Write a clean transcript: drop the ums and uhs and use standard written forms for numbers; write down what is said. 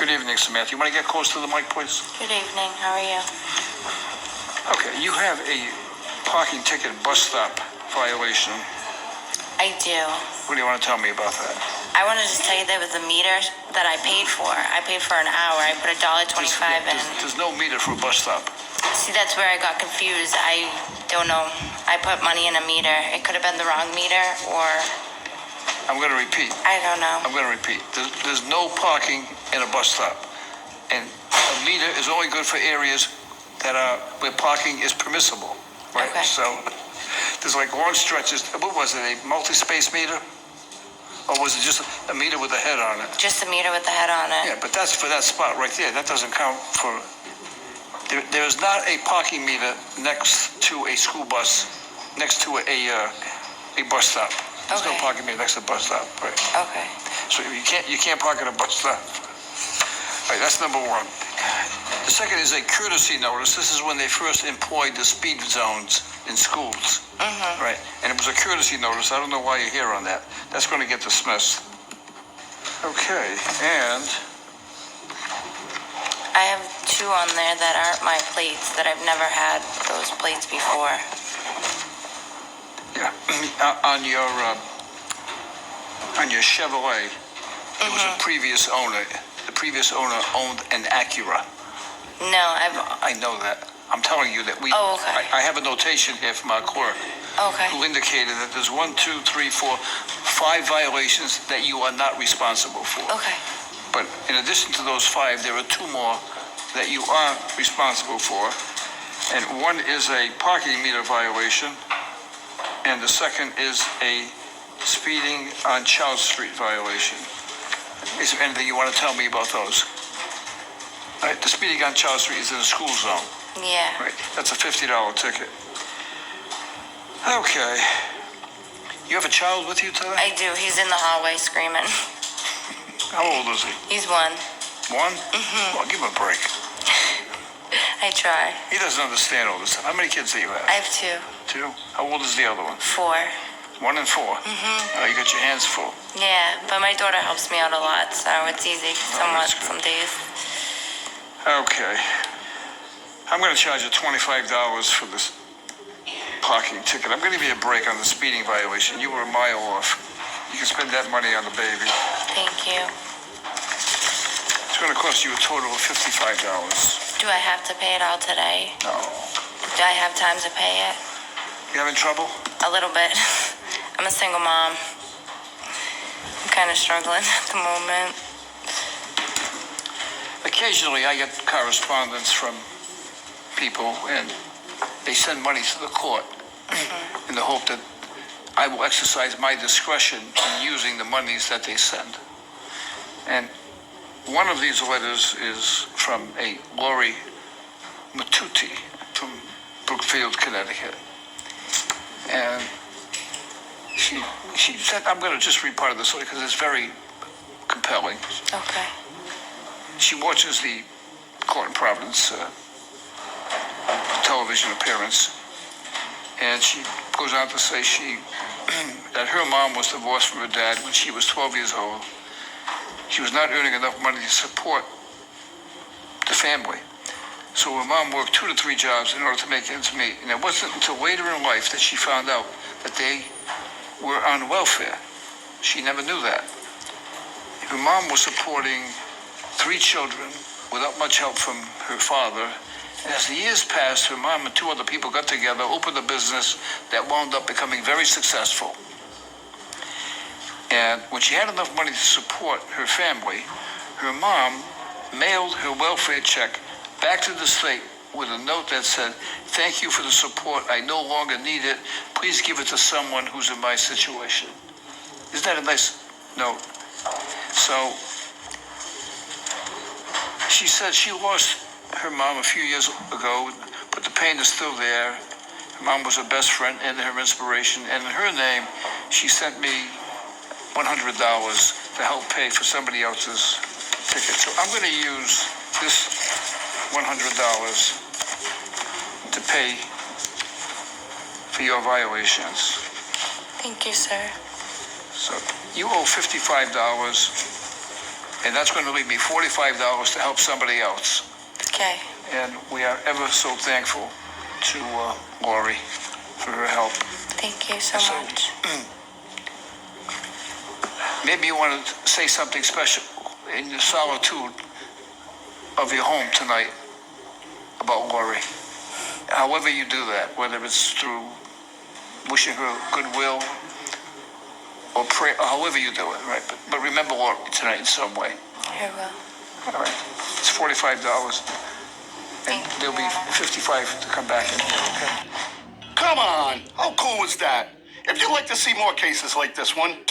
Good evening, Samantha. You want to get close to the mic, please? Good evening. How are you? Okay, you have a parking ticket bus stop violation. I do. What do you want to tell me about that? I want to just tell you there was a meter that I paid for. I paid for an hour. I put $1.25 in. There's no meter for a bus stop. See, that's where I got confused. I don't know. I put money in a meter. It could have been the wrong meter, or I'm going to repeat. I don't know. I'm going to repeat. There's no parking in a bus stop. And a meter is only good for areas that are where parking is permissible, right? Okay. So there's like long stretches. What was it, a multi-space meter? Or was it just a meter with a head on it? Just a meter with the head on it. Yeah, but that's for that spot right there. That doesn't count for... There is not a parking meter next to a school bus, next to a bus stop. There's no Okay. parking meter next to a bus stop, right? Okay. So you can't park at a bus stop. All right, that's number one. The second is a courtesy notice. This is when they first employed the speed zones in schools, right? And it was a courtesy notice. I don't know why you're here on that. That's going to get dismissed. Okay, and I have two on there that aren't my plates, that I've never had those plates before. yeah, on your Chevrolet, it was a previous owner. The previous owner owned an Acura. No, I know that. I'm telling you that we. Oh, okay. I have a notation here from our clerk Okay. who indicated that there's 1, 2, 3, 4, 5 violations that you are not responsible for. Okay. But in addition to those 5, there are 2 more that you are responsible for. And one is a parking meter violation, and the second is a speeding on Charles Street violation. Is there anything you want to tell me about those? All right, the speeding on Charles Street is in a school zone. Yeah. Right, that's a $50 ticket. Okay. You have a child with you today? I do. He's in the hallway screaming. How old is he? He's 1. 1? Well, give him a break. I try. He doesn't understand all this stuff. How many kids do you have? I have 2. 2? How old is the other one? 4. 1 and 4? Oh, you got your hands full. Yeah, but my daughter helps me out a lot, so it's easy somewhat that's good. some days. Okay. I'm going to charge you $25 for this parking ticket. I'm going to give you a break on the speeding violation. You were a mile off. You can spend that money on the baby. Thank you. It's going to cost you a total of $55. Do I have to pay it all today? No. Do I have time to pay it? You having trouble? A little bit. I'm a single mom. I'm kind of struggling at the moment. Occasionally, I get correspondence from people, and they send money to the court in the hope that I will exercise my discretion in using the monies that they send. And one of these letters is from a Lori Matuti from Brookfield, Connecticut. And she said, I'm going to just read part of this because it's very compelling. Okay. She watches the Court in Providence television appearance, and she goes on to say that her mom was divorced from her dad when she was 12 years old. She was not earning enough money to support the family. So her mom worked 2 to 3 jobs in order to make ends meet. And it wasn't until later in life that she found out that they were on welfare. She never knew that. Her mom was supporting 3 children without much help from her father. And as the years passed, her mom and 2 other people got together, opened a business that wound up becoming very successful. And when she had enough money to support her family, her mom mailed her welfare check back to the state with a note that said, "Thank you for the support. I no longer need it. Please give it to someone who's in my situation." Isn't that a nice note? So she said she lost her mom a few years ago, but the pain is still there. Her mom was her best friend and her inspiration. And in her name, she sent me $100 to help pay for somebody else's ticket. So I'm going to use this $100 to pay for your violations. Thank you, sir. So you owe $55. And that's going to leave me $45 to help somebody else. Okay. And we are ever so thankful to Lori for her help. Thank you so So- much. Maybe you want to say something special in the solitude of your home tonight about Lori. However you do that, whether it's through wishing her goodwill or pray, or however you do it, right? But remember Lori tonight in some way. I will. All right. It's $45, and Thank you, there'll be Your Honor. 55 to come back in here, okay? Come on, how cool was that? If you'd like to see more cases like this one, tune